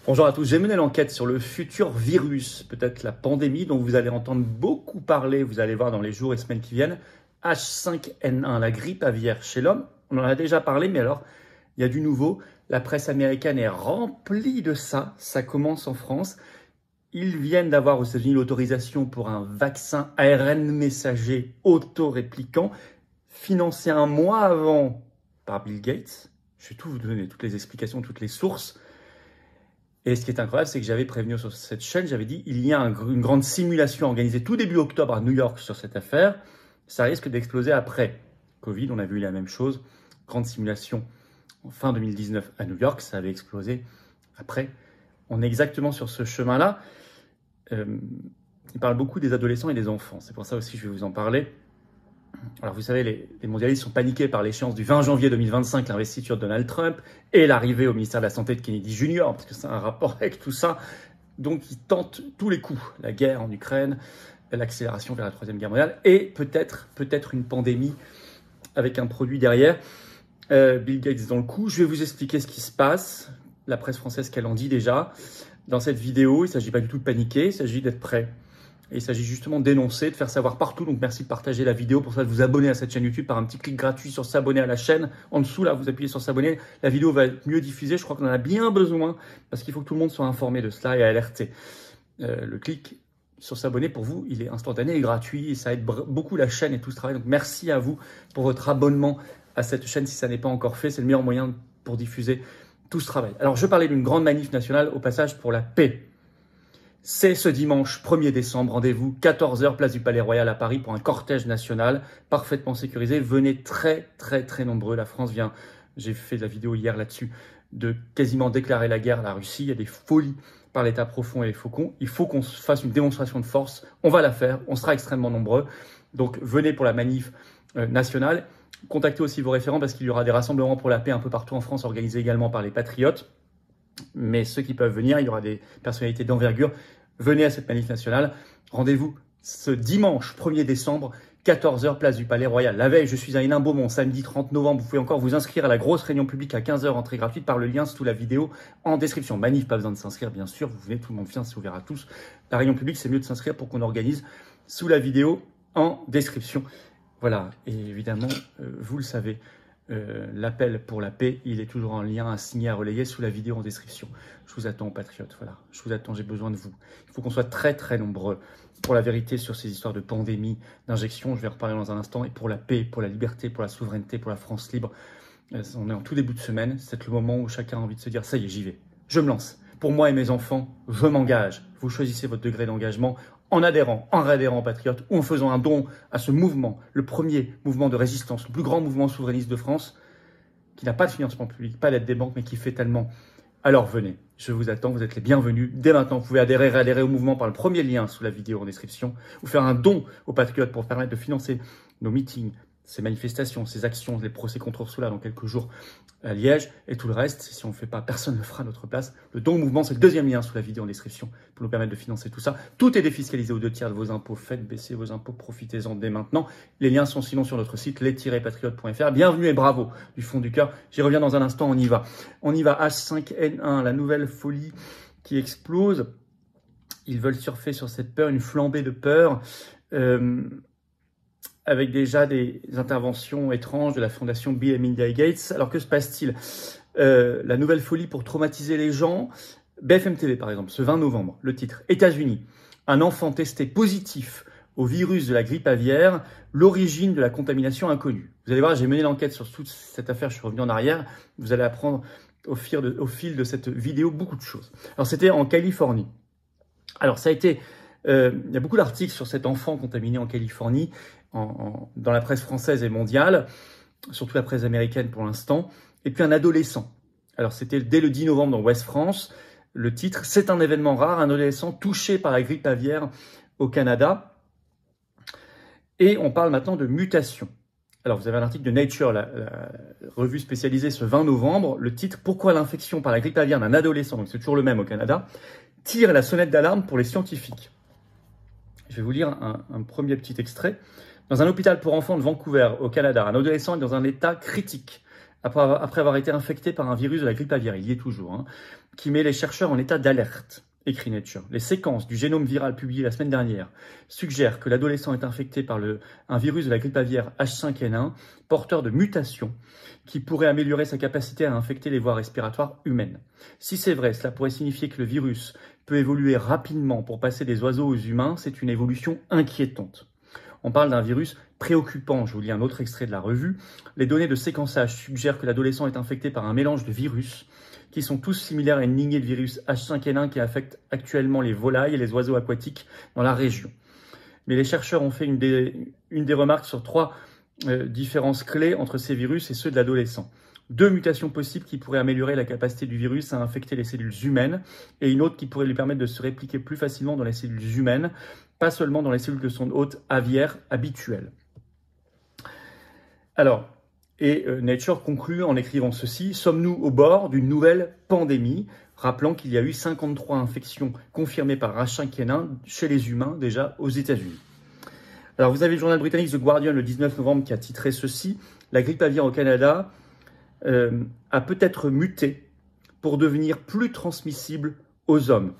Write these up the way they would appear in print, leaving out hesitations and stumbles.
Bonjour à tous, j'ai mené l'enquête sur le futur virus, peut-être la pandémie dont vous allez entendre beaucoup parler, vous allez voir dans les jours et semaines qui viennent, H5N1, la grippe aviaire chez l'homme. On en a déjà parlé, mais alors, il y a du nouveau. La presse américaine est remplie de ça, ça commence en France. Ils viennent d'avoir aux États-Unis l'autorisation pour un vaccin ARN messager auto-répliquant, financé un mois avant par Bill Gates. Je vais tout vous donner, toutes les explications, toutes les sources. Et ce qui est incroyable, c'est que j'avais prévenu sur cette chaîne, j'avais dit, il y a une grande simulation organisée tout début octobre à New York sur cette affaire. Ça risque d'exploser après Covid, on a vu la même chose. Grande simulation en fin 2019 à New York, ça avait explosé après. On est exactement sur ce chemin-là. Il parle beaucoup des adolescents et des enfants. C'est pour ça aussi que je vais vous en parler. Alors vous savez, les mondialistes sont paniqués par l'échéance du 20 janvier 2025, l'investiture de Donald Trump et l'arrivée au ministère de la Santé de Kennedy Jr., parce que c'est un rapport avec tout ça. Donc ils tentent tous les coups, la guerre en Ukraine, l'accélération vers la Troisième Guerre mondiale et peut-être une pandémie avec un produit derrière. Bill Gates dans le coup. Je vais vous expliquer ce qui se passe, la presse française qu'elle en dit déjà. Dans cette vidéo, il ne s'agit pas du tout de paniquer, il s'agit d'être prêt. Et il s'agit justement de dénoncer, de faire savoir partout. Donc merci de partager la vidéo. Pour ça, de vous abonner à cette chaîne YouTube par un petit clic gratuit sur s'abonner à la chaîne. En dessous, là, vous appuyez sur s'abonner. La vidéo va être mieux diffusée. Je crois qu'on en a bien besoin parce qu'il faut que tout le monde soit informé de cela et alerté. Le clic sur s'abonner, pour vous, il est instantané et gratuit. Et ça aide beaucoup la chaîne et tout ce travail. Donc merci à vous pour votre abonnement à cette chaîne si ça n'est pas encore fait. C'est le meilleur moyen pour diffuser tout ce travail. Alors, je parlais d'une grande manif nationale au passage pour la paix. C'est ce dimanche 1er décembre, rendez-vous 14h, place du Palais Royal à Paris pour un cortège national parfaitement sécurisé. Venez très nombreux. La France vient, j'ai fait de la vidéo hier là-dessus, de quasiment déclarer la guerre à la Russie. Il y a des folies par l'État profond et les faucons. Il faut qu'on fasse une démonstration de force. On va la faire, on sera extrêmement nombreux. Donc venez pour la manif nationale. Contactez aussi vos référents parce qu'il y aura des rassemblements pour la paix un peu partout en France, organisés également par les patriotes. Mais ceux qui peuvent venir, il y aura des personnalités d'envergure. Venez à cette manif nationale. Rendez-vous ce dimanche 1er décembre, 14h, place du Palais Royal. La veille, je suis à Hénin-Beaumont, samedi 30 novembre. Vous pouvez encore vous inscrire à la grosse réunion publique à 15h, entrée gratuite par le lien sous la vidéo en description. Manif, pas besoin de s'inscrire, bien sûr. Vous venez, tout le monde vient, c'est ouvert à tous. La réunion publique, c'est mieux de s'inscrire pour qu'on organise sous la vidéo en description. Voilà, et évidemment, vous le savez, l'appel pour la paix, il est toujours en lien à signer, à relayer sous la vidéo en description. Je vous attends, patriotes, voilà, je vous attends, j'ai besoin de vous. Il faut qu'on soit très nombreux pour la vérité sur ces histoires de pandémie, d'injection, je vais en reparler dans un instant, et pour la paix, pour la liberté, pour la souveraineté, pour la France libre. On est en tout début de semaine, c'est le moment où chacun a envie de se dire, ça y est, j'y vais, je me lance. Pour moi et mes enfants, je m'engage. Vous choisissez votre degré d'engagement en adhérant, en réadhérant patriote ou en faisant un don à ce mouvement, le premier mouvement de résistance, le plus grand mouvement souverainiste de France, qui n'a pas de financement public, pas d'aide des banques, mais qui fait tellement. Alors venez, je vous attends, vous êtes les bienvenus. Dès maintenant, vous pouvez adhérer, réadhérer au mouvement par le premier lien sous la vidéo en description, ou faire un don aux patriotes pour permettre de financer nos meetings, ces manifestations, ces actions, les procès contre Ursula dans quelques jours à Liège, et tout le reste, si on ne le fait pas, personne ne le fera à notre place. Le don au mouvement, c'est le deuxième lien sous la vidéo en description pour nous permettre de financer tout ça. Tout est défiscalisé aux 2/3 de vos impôts. Faites baisser vos impôts, profitez-en dès maintenant. Les liens sont sinon sur notre site les-patriotes.fr. Bienvenue et bravo du fond du cœur. J'y reviens dans un instant, on y va. On y va, H5N1, la nouvelle folie qui explose. Ils veulent surfer sur cette peur, une flambée de peur. Avec déjà des interventions étranges de la fondation Bill et Melinda Gates. Alors que se passe-t-il? La nouvelle folie pour traumatiser les gens. BFM TV par exemple, ce 20 novembre, le titre « États-Unis, un enfant testé positif au virus de la grippe aviaire, l'origine de la contamination inconnue ». Vous allez voir, j'ai mené l'enquête sur toute cette affaire, je suis revenu en arrière. Vous allez apprendre au fil de cette vidéo beaucoup de choses. Alors c'était en Californie. Alors ça a été... il y a beaucoup d'articles sur cet enfant contaminé en Californie, dans la presse française et mondiale, surtout la presse américaine pour l'instant, et puis un adolescent. Alors c'était dès le 10 novembre dans Ouest France, le titre « C'est un événement rare, un adolescent touché par la grippe aviaire au Canada ». Et on parle maintenant de mutation. Alors vous avez un article de Nature, la revue spécialisée ce 20 novembre, le titre « Pourquoi l'infection par la grippe aviaire d'un adolescent », donc c'est toujours le même au Canada, tire la sonnette d'alarme pour les scientifiques. Je vais vous lire un premier petit extrait. Dans un hôpital pour enfants de Vancouver, au Canada, un adolescent est dans un état critique après avoir été infecté par un virus de la grippe aviaire. Il y est toujours. qui met les chercheurs en état d'alerte, écrit Nature. Les séquences du génome viral publiées la semaine dernière suggèrent que l'adolescent est infecté par un virus de la grippe aviaire H5N1, porteur de mutations, qui pourrait améliorer sa capacité à infecter les voies respiratoires humaines. Si c'est vrai, cela pourrait signifier que le virus peut évoluer rapidement pour passer des oiseaux aux humains. C'est une évolution inquiétante. On parle d'un virus préoccupant. Je vous lis un autre extrait de la revue. Les données de séquençage suggèrent que l'adolescent est infecté par un mélange de virus qui sont tous similaires à une lignée de virus H5N1 qui affecte actuellement les volailles et les oiseaux aquatiques dans la région. Mais les chercheurs ont fait une des remarques sur 3 différences clés entre ces virus et ceux de l'adolescent. 2 mutations possibles qui pourraient améliorer la capacité du virus à infecter les cellules humaines et une autre qui pourrait lui permettre de se répliquer plus facilement dans les cellules humaines, pas seulement dans les cellules de son hôte aviaire habituel. Alors, Nature conclut en écrivant ceci: « Sommes-nous au bord d'une nouvelle pandémie ?» Rappelant qu'il y a eu 53 infections confirmées par H5N1 chez les humains déjà aux États-Unis. Alors, vous avez le journal britannique The Guardian le 19 novembre qui a titré ceci: « La grippe aviaire au Canada a peut-être muté pour devenir plus transmissible aux hommes. »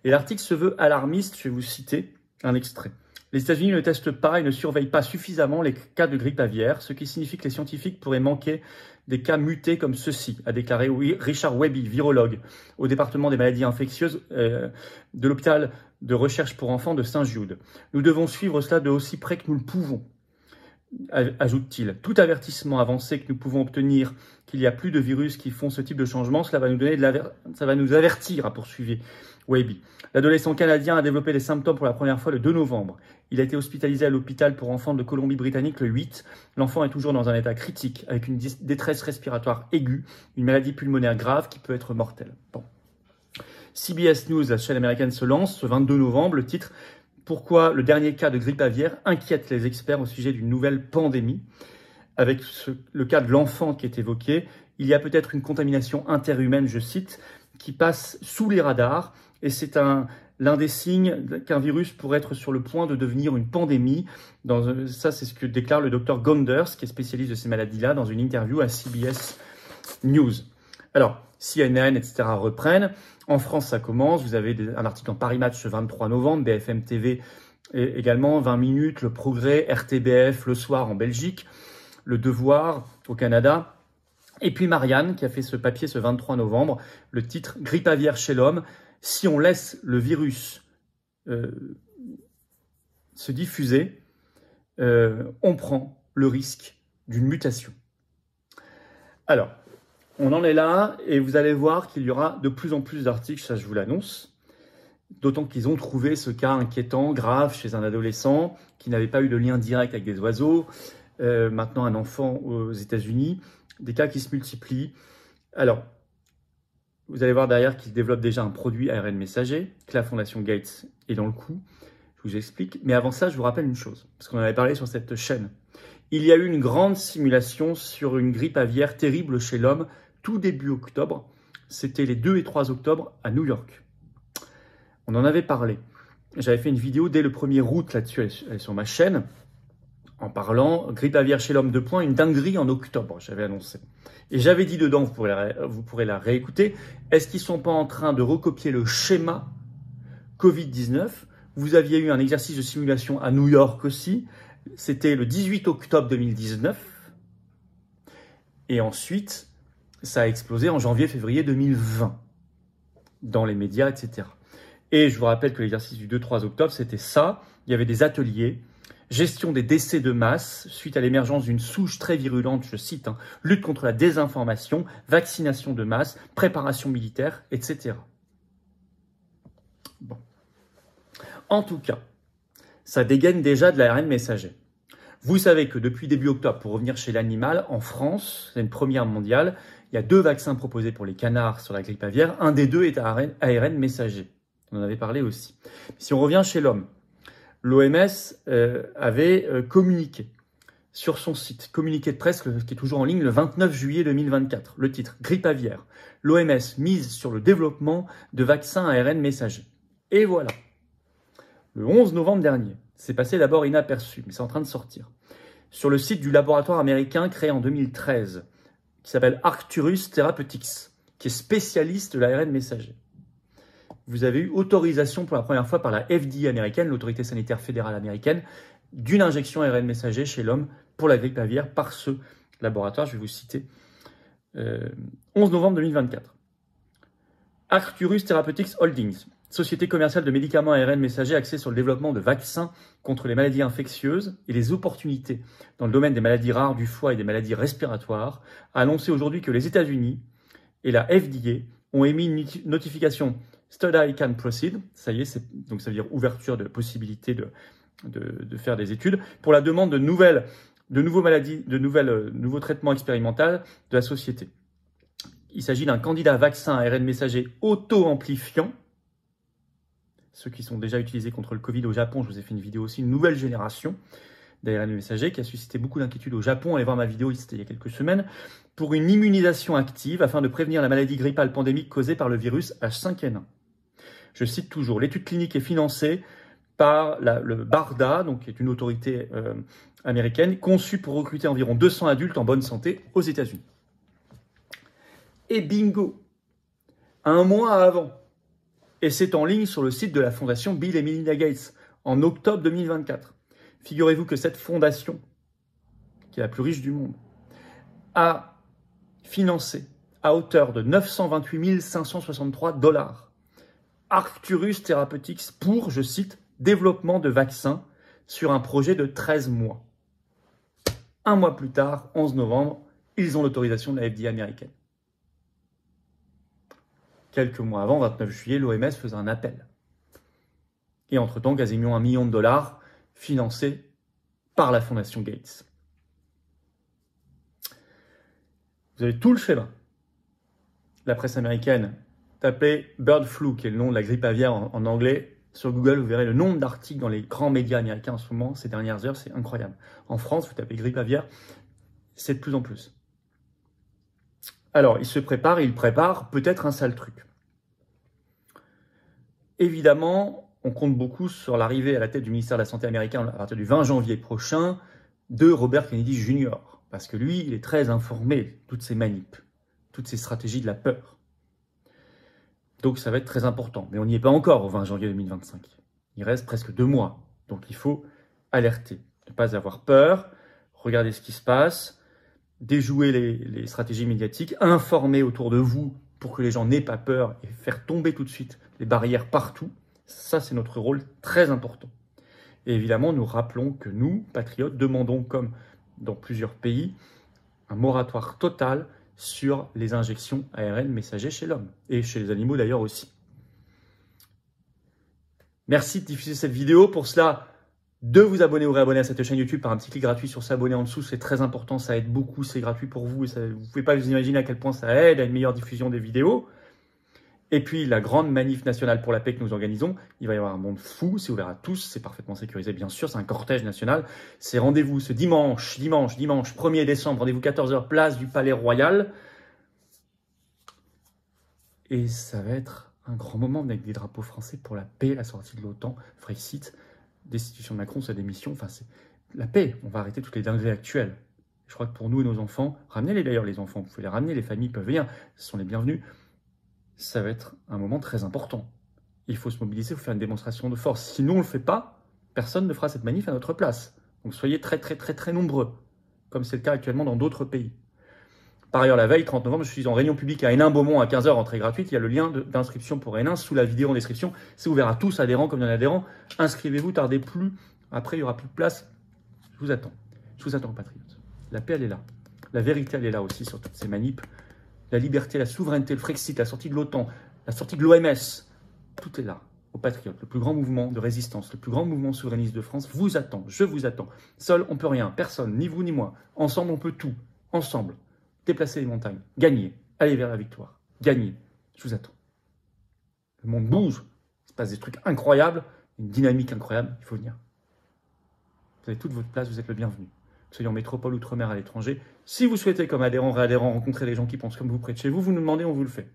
Et l'article se veut alarmiste. Je vais vous citer un extrait. Les États-Unis ne testent pas et ne surveillent pas suffisamment les cas de grippe aviaire, ce qui signifie que les scientifiques pourraient manquer des cas mutés comme ceux-ci, a déclaré Richard Webby, virologue au département des maladies infectieuses de l'hôpital de recherche pour enfants de Saint-Jude. Nous devons suivre cela de aussi près que nous le pouvons, ajoute-t-il. Tout avertissement avancé que nous pouvons obtenir qu'il y a plus de virus qui font ce type de changement, ça va nous avertir, a poursuivi Webby. L'adolescent canadien a développé les symptômes pour la première fois le 2 novembre. Il a été hospitalisé à l'hôpital pour enfants de Colombie-Britannique le 8. L'enfant est toujours dans un état critique, avec une détresse respiratoire aiguë, une maladie pulmonaire grave qui peut être mortelle. Bon. CBS News, la chaîne américaine, se lance ce 22 novembre. Le titre: Pourquoi le dernier cas de grippe aviaire inquiète les experts au sujet d'une nouvelle pandémie. Avec le cas de l'enfant qui est évoqué, il y a peut-être une contamination interhumaine, je cite, qui passe sous les radars. Et c'est l'un des signes qu'un virus pourrait être sur le point de devenir une pandémie. Ça, c'est ce que déclare le docteur Gonders, qui est spécialiste de ces maladies-là, dans une interview à CBS News. Alors, CNN, etc. reprennent. En France, ça commence. Vous avez un article en Paris Match ce 23 novembre, BFM TV également, 20 minutes, Le Progrès, RTBF le soir en Belgique, Le Devoir au Canada. Et puis Marianne, qui a fait ce papier ce 23 novembre, le titre « Grippe aviaire chez l'homme ». Si on laisse le virus se diffuser, on prend le risque d'une mutation. Alors, on en est là et vous allez voir qu'il y aura de plus en plus d'articles, ça je vous l'annonce, d'autant qu'ils ont trouvé ce cas inquiétant, grave, chez un adolescent qui n'avait pas eu de lien direct avec des oiseaux, maintenant un enfant aux États-Unis, des cas qui se multiplient. Alors, vous allez voir derrière qu'ils développent déjà un produit ARN messager, que la Fondation Gates est dans le coup. Je vous explique. Mais avant ça, je vous rappelle une chose, parce qu'on en avait parlé sur cette chaîne. Il y a eu une grande simulation sur une grippe aviaire terrible chez l'homme, tout début octobre. C'était les 2 et 3 octobre à New York. On en avait parlé. J'avais fait une vidéo dès le 1er août là-dessus, elle est sur ma chaîne, en parlant grippe aviaire chez l'homme, une dinguerie en octobre, j'avais annoncé. Et j'avais dit dedans, vous pourrez la réécouter, est-ce qu'ils ne sont pas en train de recopier le schéma Covid-19 ? Vous aviez eu un exercice de simulation à New York aussi, c'était le 18 octobre 2019, et ensuite, ça a explosé en janvier-février 2020, dans les médias, etc. Et je vous rappelle que l'exercice du 2-3 octobre, c'était ça, il y avait des ateliers, gestion des décès de masse suite à l'émergence d'une souche très virulente, je cite, lutte contre la désinformation, vaccination de masse, préparation militaire, etc. Bon. En tout cas, ça dégaine déjà de l'ARN messager. Vous savez que depuis début octobre, pour revenir chez l'animal, en France, c'est une première mondiale, il y a 2 vaccins proposés pour les canards sur la grippe aviaire. Un des 2 est ARN messager. On en avait parlé aussi. Si on revient chez l'homme, l'OMS avait communiqué sur son site, communiqué de presse qui est toujours en ligne le 29 juillet 2024. Le titre, grippe aviaire. L'OMS mise sur le développement de vaccins ARN messager. Et voilà. Le 11 novembre dernier, c'est passé d'abord inaperçu, mais c'est en train de sortir. Sur le site du laboratoire américain créé en 2013, qui s'appelle Arcturus Therapeutics, qui est spécialiste de l'ARN messager. Vous avez eu autorisation pour la première fois par la FDA américaine, l'autorité sanitaire fédérale américaine, d'une injection ARN messager chez l'homme pour la grippe aviaire par ce laboratoire. Je vais vous citer 11 novembre 2024. Arcturus Therapeutics Holdings, société commerciale de médicaments ARN messagers axée sur le développement de vaccins contre les maladies infectieuses et les opportunités dans le domaine des maladies rares du foie et des maladies respiratoires, a annoncé aujourd'hui que les États-Unis et la FDA ont émis une notification Study can proceed, ça y est, donc ça veut dire ouverture de possibilité de faire des études, pour la demande de nouveaux traitements expérimentaux de la société. Il s'agit d'un candidat vaccin ARN messager auto-amplifiant, ceux qui sont déjà utilisés contre le Covid au Japon, je vous ai fait une vidéo aussi, une nouvelle génération d'ARN messager qui a suscité beaucoup d'inquiétudes au Japon. Allez voir ma vidéo, c'était il y a quelques semaines, pour une immunisation active afin de prévenir la maladie grippale pandémique causée par le virus H5N1. Je cite toujours, l'étude clinique est financée par le BARDA, donc qui est une autorité américaine, conçue pour recruter environ 200 adultes en bonne santé aux États-Unis. Et bingo, un mois avant, et c'est en ligne sur le site de la fondation Bill et Melinda Gates, en octobre 2024. Figurez-vous que cette fondation, qui est la plus riche du monde, a financé à hauteur de 928 563 $, Arcturus Therapeutics pour, je cite, développement de vaccins sur un projet de 13 mois. Un mois plus tard, 11 novembre, ils ont l'autorisation de la FDA américaine. Quelques mois avant, 29 juillet, l'OMS faisait un appel. Et entre-temps, quasiment $1 million financés par la fondation Gates. Vous avez tout le schéma. La presse américaine, tapez Bird Flu, qui est le nom de la grippe aviaire en anglais. Sur Google, vous verrez le nombre d'articles dans les grands médias américains en ce moment, ces dernières heures, c'est incroyable. En France, vous tapez grippe aviaire, c'est de plus en plus. Alors, il se prépare et il prépare peut-être un sale truc. Évidemment, on compte beaucoup sur l'arrivée à la tête du ministère de la Santé américain à partir du 20 janvier prochain de Robert Kennedy Jr. Parce que lui, il est très informé de toutes ces manips, toutes ces stratégies de la peur. Donc ça va être très important. Mais on n'y est pas encore au 20 janvier 2025. Il reste presque 2 mois. Donc il faut alerter, ne pas avoir peur, regarder ce qui se passe, déjouer les stratégies médiatiques, informer autour de vous pour que les gens n'aient pas peur et faire tomber tout de suite les barrières partout. Ça, c'est notre rôle très important. Et évidemment, nous rappelons que nous, patriotes, demandons, comme dans plusieurs pays, un moratoire total sur les injections ARN messagers chez l'homme et chez les animaux d'ailleurs aussi. Merci de diffuser cette vidéo. Pour cela, de vous abonner ou réabonner à cette chaîne YouTube par un petit clic gratuit sur s'abonner en dessous. C'est très important, ça aide beaucoup, c'est gratuit pour vous. Et ça, vous ne pouvez pas vous imaginer à quel point ça aide à une meilleure diffusion des vidéos. Et puis, la grande manif nationale pour la paix que nous organisons, il va y avoir un monde fou, c'est ouvert à tous, c'est parfaitement sécurisé, bien sûr, c'est un cortège national. C'est rendez-vous ce dimanche 1er décembre, rendez-vous 14h, place du Palais Royal. Et ça va être un grand moment avec des drapeaux français pour la paix, la sortie de l'OTAN, Frexit, destitution de Macron, sa démission, enfin, c'est la paix. On va arrêter toutes les dingueries actuelles. Je crois que pour nous et nos enfants, ramenez-les d'ailleurs les enfants, vous pouvez les ramener, les familles peuvent venir, ce sont les bienvenus. Ça va être un moment très important. Il faut se mobiliser, il faut faire une démonstration de force. Si nous, on ne le fait pas, personne ne fera cette manif à notre place. Donc soyez très, très, très, très nombreux, comme c'est le cas actuellement dans d'autres pays. Par ailleurs, la veille, 30 novembre, je suis en réunion publique à Hénin-Beaumont à 15h, entrée gratuite. Il y a le lien d'inscription pour Hénin sous la vidéo en description. C'est ouvert à tous, adhérents comme non-adhérents. Inscrivez-vous, tardez plus. Après, il n'y aura plus de place. Je vous attends. Je vous attends, patriotes. La paix, elle est là. La vérité, elle est là aussi sur toutes ces manips. La liberté, la souveraineté, le Frexit, la sortie de l'OTAN, la sortie de l'OMS, tout est là. Aux patriotes, le plus grand mouvement de résistance, le plus grand mouvement souverainiste de France vous attend, je vous attends. Seul, on peut rien, personne, ni vous ni moi. Ensemble, on peut tout. Ensemble, déplacer les montagnes, gagner, aller vers la victoire, gagner. Je vous attends. Le monde bouge, il se passe des trucs incroyables, une dynamique incroyable, il faut venir. Vous avez toute votre place, vous êtes le bienvenu. Que vous soyez en métropole, outre-mer, à l'étranger. Si vous souhaitez, comme adhérent, réadhérent, rencontrer des gens qui pensent comme vous près de chez vous, vous nous demandez, on vous le fait.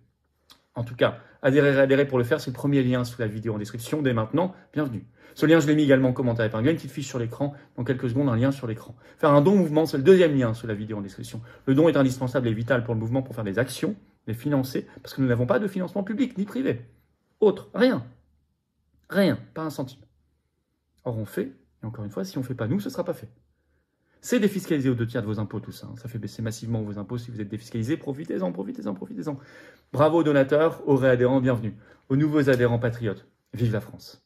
En tout cas, adhérer, réadhérer pour le faire, c'est le premier lien sous la vidéo en description. Dès maintenant, bienvenue. Ce lien, je l'ai mis également en commentaire épinglé, une petite fiche sur l'écran. Dans quelques secondes, un lien sur l'écran. Faire un don mouvement, c'est le deuxième lien sous la vidéo en description. Le don est indispensable et vital pour le mouvement pour faire des actions. les financer, parce que nous n'avons pas de financement public ni privé. Autre, rien. Rien, pas un centime. Or, on fait, et encore une fois, si on ne fait pas nous, ce ne sera pas fait. C'est défiscaliser aux 2/3 de vos impôts, tout ça. Ça fait baisser massivement vos impôts si vous êtes défiscalisé. Profitez-en, profitez-en, profitez-en. Bravo aux donateurs, aux réadhérents, bienvenue. Aux nouveaux adhérents patriotes. Vive la France.